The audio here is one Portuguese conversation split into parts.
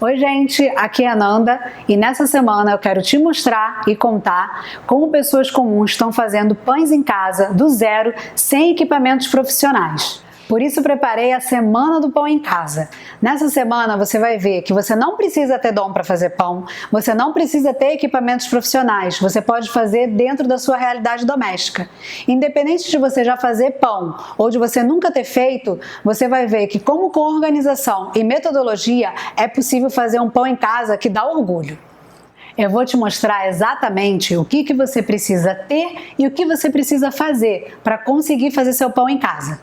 Oi gente, aqui é a Nanda e nessa semana eu quero te mostrar e contar como pessoas comuns estão fazendo pães em casa do zero, sem equipamentos profissionais. Por isso preparei a Semana do Pão em Casa. Nessa semana você vai ver que você não precisa ter dom para fazer pão, você não precisa ter equipamentos profissionais, você pode fazer dentro da sua realidade doméstica. Independente de você já fazer pão ou de você nunca ter feito, você vai ver que como com organização e metodologia é possível fazer um pão em casa que dá orgulho. Eu vou te mostrar exatamente o que você precisa ter e o que você precisa fazer para conseguir fazer seu pão em casa.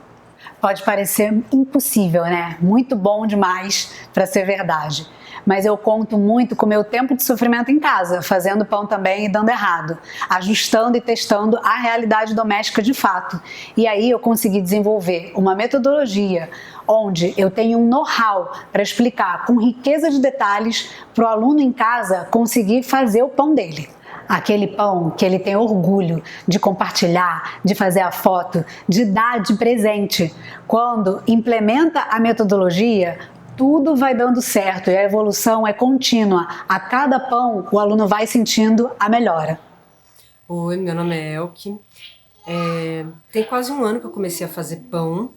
Pode parecer impossível, né? Muito bom demais para ser verdade. Mas eu conto muito com o meu tempo de sofrimento em casa, fazendo pão também e dando errado, ajustando e testando a realidade doméstica de fato. E aí eu consegui desenvolver uma metodologia onde eu tenho um know-how para explicar com riqueza de detalhes para o aluno em casa conseguir fazer o pão dele. Aquele pão que ele tem orgulho de compartilhar, de fazer a foto, de dar de presente. Quando implementa a metodologia, tudo vai dando certo e a evolução é contínua. A cada pão, o aluno vai sentindo a melhora. Oi, meu nome é Elke. Tem quase um ano que eu comecei a fazer pão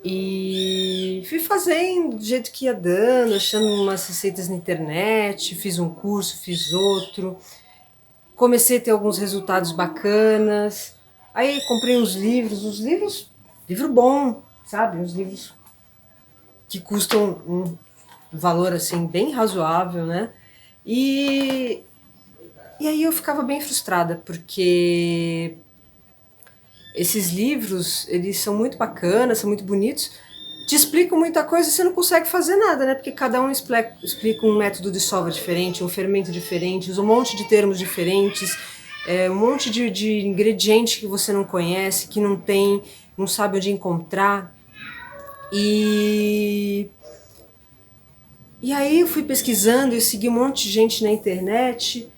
e fui fazendo do jeito que ia dando, achando umas receitas na internet, fiz um curso, fiz outro. Comecei a ter alguns resultados bacanas, aí comprei uns livro bom, sabe? Uns livros que custam um valor assim bem razoável, né? E aí eu ficava bem frustrada, porque esses livros, eles são muito bacanas, são muito bonitos, te explicam muita coisa e você não consegue fazer nada, né? Porque cada um explica um método de sova diferente, um fermento diferente, usa um monte de termos diferentes, um monte de ingrediente que você não conhece, que não tem, não sabe onde encontrar. E aí eu fui pesquisando e segui um monte de gente na internet,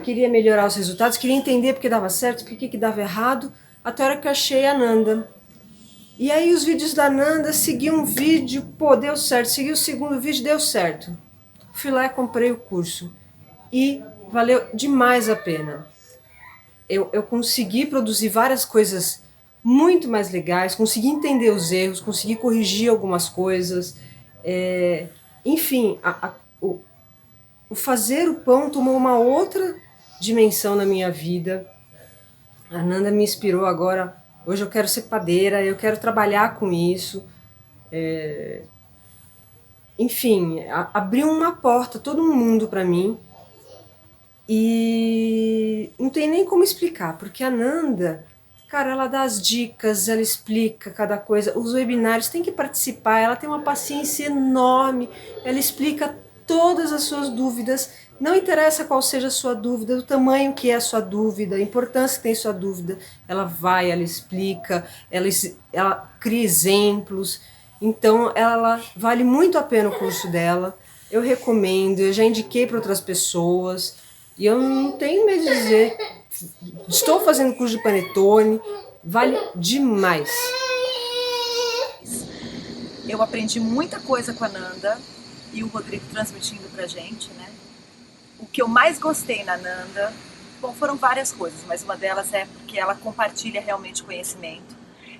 queria melhorar os resultados, queria entender porque dava certo, porque que dava errado, até a hora que eu achei a Nanda. E aí os vídeos da Nanda, segui um vídeo, pô, deu certo, segui o segundo vídeo, deu certo. Fui lá e comprei o curso e valeu demais a pena. Eu consegui produzir várias coisas muito mais legais, consegui entender os erros, consegui corrigir algumas coisas. Enfim, o fazer o pão tomou uma outra dimensão na minha vida. A Nanda me inspirou agora. Hoje eu quero ser padeira, eu quero trabalhar com isso. Enfim, abriu uma porta, todo um mundo para mim. E não tem nem como explicar, porque a Nanda, cara, ela dá as dicas, ela explica cada coisa. Os webinários, tem que participar, ela tem uma paciência enorme, ela explica todas as suas dúvidas. Não interessa qual seja a sua dúvida, o tamanho que é a sua dúvida, a importância que tem a sua dúvida, ela vai, ela explica, ela cria exemplos. Então, ela vale muito a pena o curso dela. Eu recomendo, eu já indiquei para outras pessoas. E eu não tenho medo de dizer, estou fazendo curso de panetone, vale demais. Eu aprendi muita coisa com a Nanda e o Rodrigo transmitindo pra gente, né? O que eu mais gostei na Nanda, bom, foram várias coisas, mas uma delas é porque ela compartilha realmente conhecimento.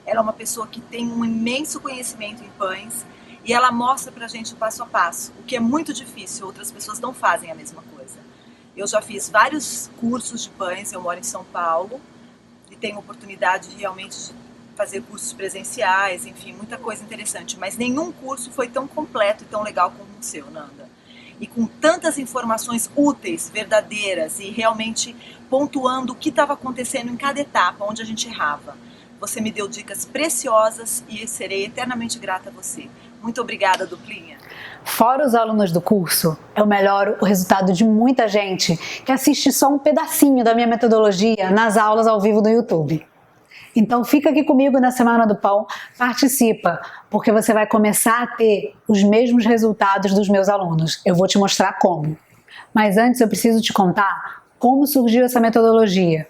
Ela é uma pessoa que tem um imenso conhecimento em pães e ela mostra pra gente o passo a passo, o que é muito difícil, outras pessoas não fazem a mesma coisa. Eu já fiz vários cursos de pães, eu moro em São Paulo e tenho oportunidade de realmente fazer cursos presenciais, enfim, muita coisa interessante, mas nenhum curso foi tão completo e tão legal como o seu, Nanda. E com tantas informações úteis, verdadeiras e realmente pontuando o que estava acontecendo em cada etapa, onde a gente errava. Você me deu dicas preciosas e serei eternamente grata a você. Muito obrigada, duplinha. Fora os alunos do curso, eu melhoro o resultado de muita gente que assiste só um pedacinho da minha metodologia nas aulas ao vivo do YouTube. Então fica aqui comigo na Semana do Pão, participa, porque você vai começar a ter os mesmos resultados dos meus alunos. Eu vou te mostrar como. Mas antes eu preciso te contar como surgiu essa metodologia.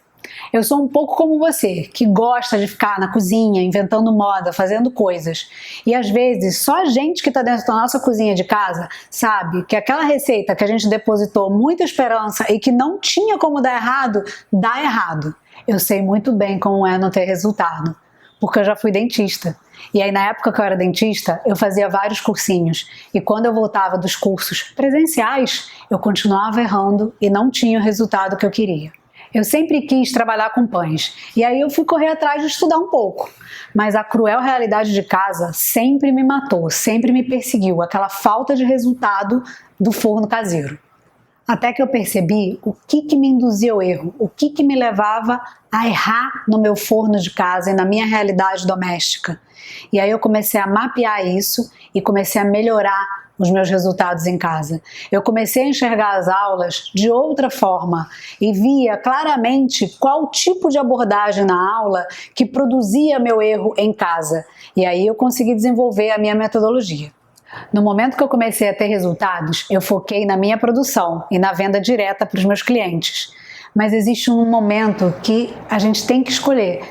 Eu sou um pouco como você, que gosta de ficar na cozinha, inventando moda, fazendo coisas. E às vezes, só a gente que está dentro da nossa cozinha de casa sabe que aquela receita que a gente depositou muita esperança e que não tinha como dar errado, dá errado. Eu sei muito bem como é não ter resultado, porque eu já fui dentista. E aí, na época que eu era dentista, eu fazia vários cursinhos. E quando eu voltava dos cursos presenciais, eu continuava errando e não tinha o resultado que eu queria. Eu sempre quis trabalhar com pães, e aí eu fui correr atrás de estudar um pouco. Mas a cruel realidade de casa sempre me matou, sempre me perseguiu, aquela falta de resultado do forno caseiro. Até que eu percebi o que me induzia ao erro, o que me levava a errar no meu forno de casa e na minha realidade doméstica. E aí eu comecei a mapear isso e comecei a melhorar os meus resultados em casa. Eu comecei a enxergar as aulas de outra forma e via claramente qual tipo de abordagem na aula que produzia meu erro em casa. E aí eu consegui desenvolver a minha metodologia. No momento que eu comecei a ter resultados, eu foquei na minha produção e na venda direta para os meus clientes. Mas existe um momento que a gente tem que escolher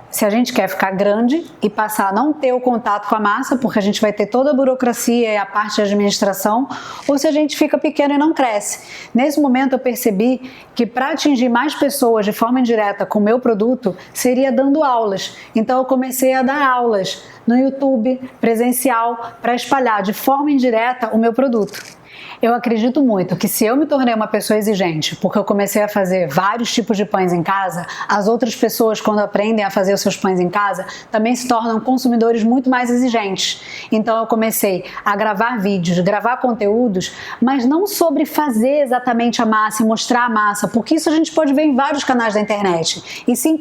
se a gente quer ficar grande e passar a não ter o contato com a massa, porque a gente vai ter toda a burocracia e a parte de administração, ou se a gente fica pequeno e não cresce. Nesse momento eu percebi que para atingir mais pessoas de forma indireta com o meu produto, seria dando aulas. Então eu comecei a dar aulas no YouTube, presencial, para espalhar de forma indireta o meu produto. Eu acredito muito que se eu me tornei uma pessoa exigente, porque eu comecei a fazer vários tipos de pães em casa, as outras pessoas, quando aprendem a fazer os seus pães em casa, também se tornam consumidores muito mais exigentes. Então eu comecei a gravar vídeos, gravar conteúdos, mas não sobre fazer exatamente a massa e mostrar a massa, porque isso a gente pode ver em vários canais da internet, e sim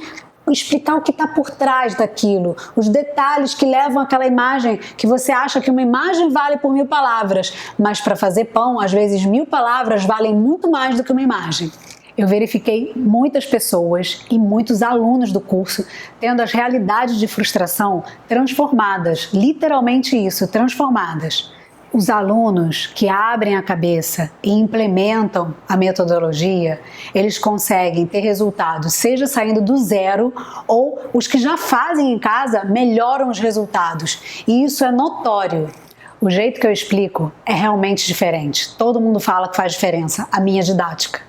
explicar o que está por trás daquilo, os detalhes que levam àquela imagem, que você acha que uma imagem vale por 1000 palavras, mas para fazer pão, às vezes 1000 palavras valem muito mais do que uma imagem. Eu verifiquei muitas pessoas e muitos alunos do curso tendo as realidades de frustração transformadas, literalmente isso, transformadas. Os alunos que abrem a cabeça e implementam a metodologia, eles conseguem ter resultados, seja saindo do zero, ou os que já fazem em casa melhoram os resultados. E isso é notório. O jeito que eu explico é realmente diferente. Todo mundo fala que faz diferença, a minha didática.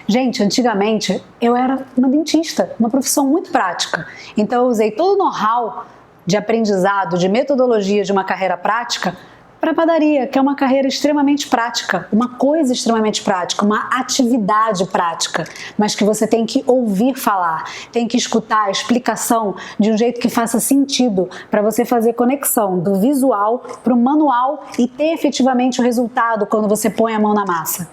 Gente, antigamente eu era uma dentista, uma profissão muito prática. Então eu usei todo o know-how de aprendizado, de metodologia de uma carreira prática para a padaria, que é uma carreira extremamente prática, uma coisa extremamente prática, uma atividade prática, mas que você tem que ouvir falar, tem que escutar a explicação de um jeito que faça sentido para você fazer conexão do visual para o manual e ter efetivamente o resultado quando você põe a mão na massa.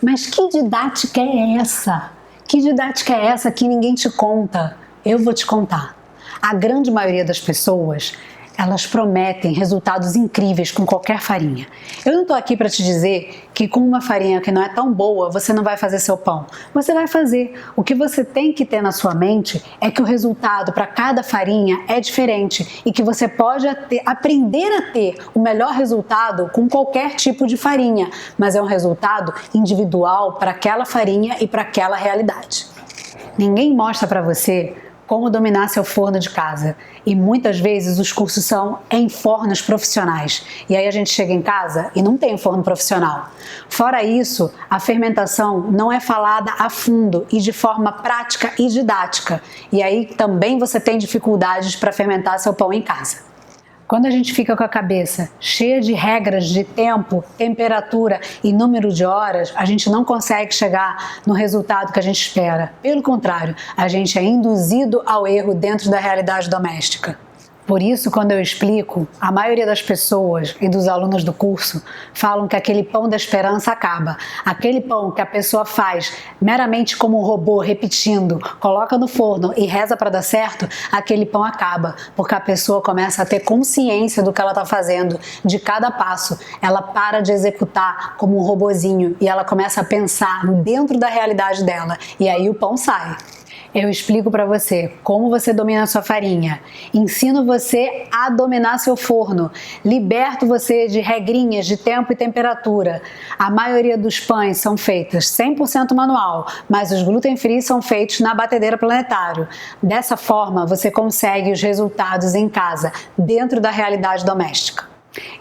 Mas que didática é essa? Que didática é essa que ninguém te conta? Eu vou te contar. A grande maioria das pessoas, elas prometem resultados incríveis com qualquer farinha. Eu não estou aqui para te dizer que com uma farinha que não é tão boa, você não vai fazer seu pão. Você vai fazer. O que você tem que ter na sua mente é que o resultado para cada farinha é diferente e que você pode aprender a ter o melhor resultado com qualquer tipo de farinha, mas é um resultado individual para aquela farinha e para aquela realidade. Ninguém mostra para você como dominar seu forno de casa. E muitas vezes os cursos são em fornos profissionais. E aí a gente chega em casa e não tem forno profissional. Fora isso, a fermentação não é falada a fundo e de forma prática e didática. E aí também você tem dificuldades para fermentar seu pão em casa. Quando a gente fica com a cabeça cheia de regras de tempo, temperatura e número de horas, a gente não consegue chegar no resultado que a gente espera. Pelo contrário, a gente é induzido ao erro dentro da realidade doméstica. Por isso, quando eu explico, a maioria das pessoas e dos alunos do curso falam que aquele pão da esperança acaba. Aquele pão que a pessoa faz meramente como um robô, repetindo, coloca no forno e reza para dar certo, aquele pão acaba, porque a pessoa começa a ter consciência do que ela está fazendo, de cada passo. Ela para de executar como um robozinho e ela começa a pensar dentro da realidade dela. E aí o pão sai. Eu explico para você como você domina a sua farinha, ensino você a dominar seu forno, liberto você de regrinhas de tempo e temperatura. A maioria dos pães são feitos 100% manual, mas os gluten-free são feitos na batedeira Planetário. Dessa forma, você consegue os resultados em casa, dentro da realidade doméstica.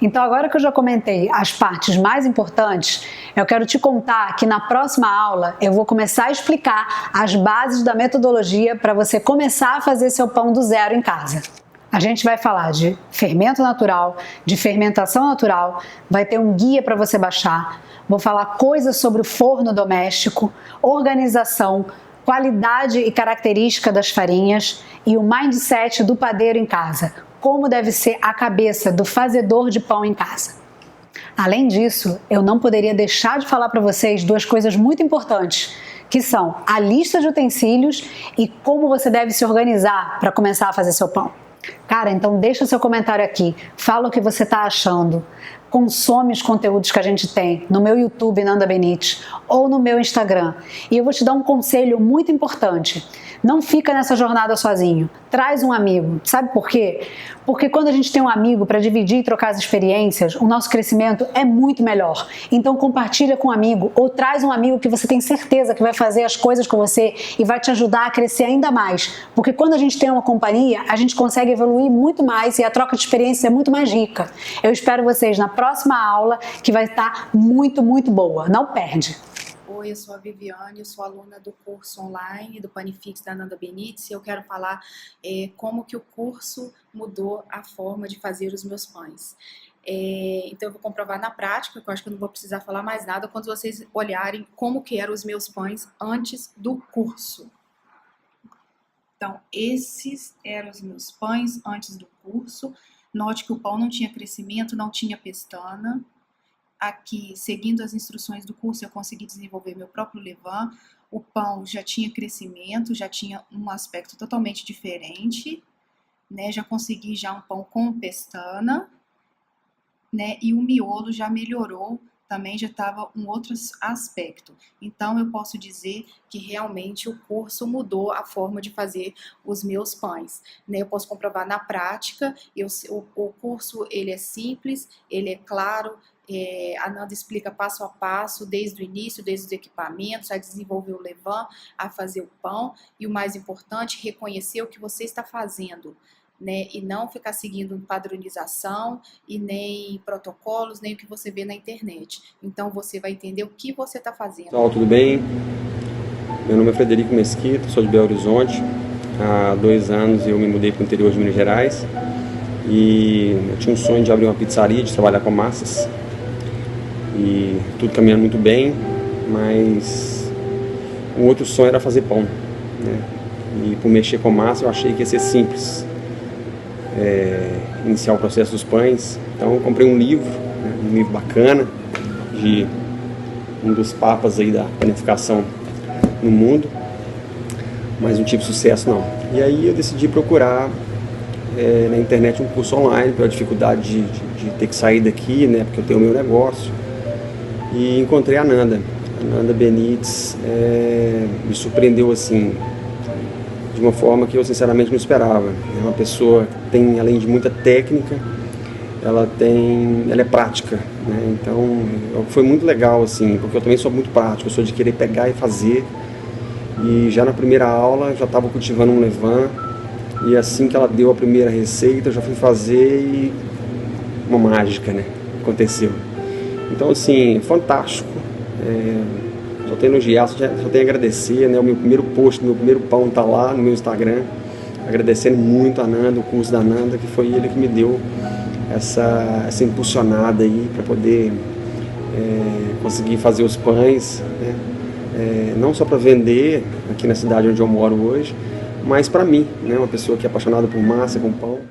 Então, agora que eu já comentei as partes mais importantes, eu quero te contar que na próxima aula eu vou começar a explicar as bases da metodologia para você começar a fazer seu pão do zero em casa. A gente vai falar de fermento natural, de fermentação natural, vai ter um guia para você baixar, vou falar coisas sobre o forno doméstico, organização, qualidade e característica das farinhas e o mindset do padeiro em casa. Como deve ser a cabeça do fazedor de pão em casa. Além disso, eu não poderia deixar de falar para vocês duas coisas muito importantes, que são a lista de utensílios e como você deve se organizar para começar a fazer seu pão. Cara, então deixa seu comentário aqui, fala o que você está achando, consome os conteúdos que a gente tem no meu YouTube, Nanda Benites, ou no meu Instagram. E eu vou te dar um conselho muito importante. Não fica nessa jornada sozinho, traz um amigo. Sabe por quê? Porque quando a gente tem um amigo para dividir e trocar as experiências, o nosso crescimento é muito melhor. Então compartilha com um amigo ou traz um amigo que você tem certeza que vai fazer as coisas com você e vai te ajudar a crescer ainda mais. Porque quando a gente tem uma companhia, a gente consegue evoluir muito mais e a troca de experiências é muito mais rica. Eu espero vocês na próxima aula, que vai estar muito, muito boa. Não perde! Oi, eu sou a Viviane, eu sou aluna do curso online do Panifix da Nanda Benites e eu quero falar como que o curso mudou a forma de fazer os meus pães. Então eu vou comprovar na prática, que eu acho que eu não vou precisar falar mais nada, quando vocês olharem como que eram os meus pães antes do curso. Então esses eram os meus pães antes do curso. Note que o pão não tinha crescimento, não tinha pestana. Aqui, seguindo as instruções do curso, eu consegui desenvolver meu próprio levain. O pão já tinha crescimento, já tinha um aspecto totalmente diferente, né? Já consegui já um pão com pestana, né? E o miolo já melhorou, também já estava um outro aspecto. Então, eu posso dizer que realmente o curso mudou a forma de fazer os meus pães, né? Eu posso comprovar na prática. O curso ele é simples, ele é claro. A Nanda explica passo a passo, desde o início, desde os equipamentos, a desenvolver o levain, a fazer o pão. E o mais importante, reconhecer o que você está fazendo, né? E não ficar seguindo padronização e nem protocolos, nem o que você vê na internet. Então você vai entender o que você está fazendo. Pessoal, tudo bem? Meu nome é Frederico Mesquita, sou de Belo Horizonte. Há 2 anos eu me mudei para o interior de Minas Gerais e eu tinha um sonho de abrir uma pizzaria, de trabalhar com massas. E tudo caminhando muito bem, mas o outro sonho era fazer pão, né? E por mexer com massa eu achei que ia ser simples iniciar o processo dos pães. Então eu comprei um livro, né? Um livro bacana, de um dos papas aí da panificação no mundo, mas não tive sucesso não. E aí eu decidi procurar na internet um curso online, pela dificuldade de ter que sair daqui, né? Porque eu tenho o meu negócio. E encontrei a Nanda Benites, me surpreendeu assim, de uma forma que eu sinceramente não esperava. É uma pessoa que tem, além de muita técnica, ela é prática, né? Então foi muito legal assim, porque eu também sou muito prático, eu sou de querer pegar e fazer. E já na primeira aula já estava cultivando um levain, e assim que ela deu a primeira receita eu já fui fazer e uma mágica, né? Aconteceu. Então, assim, fantástico. Só tenho elogiar, só tenho a agradecer, né? O meu primeiro post, meu primeiro pão está lá no meu Instagram. Agradecendo muito a Nanda, o curso da Nanda, que foi ele que me deu essa impulsionada aí para poder conseguir fazer os pães, né? Não só para vender aqui na cidade onde eu moro hoje, mas para mim, né? Uma pessoa que é apaixonada por massa, com pão.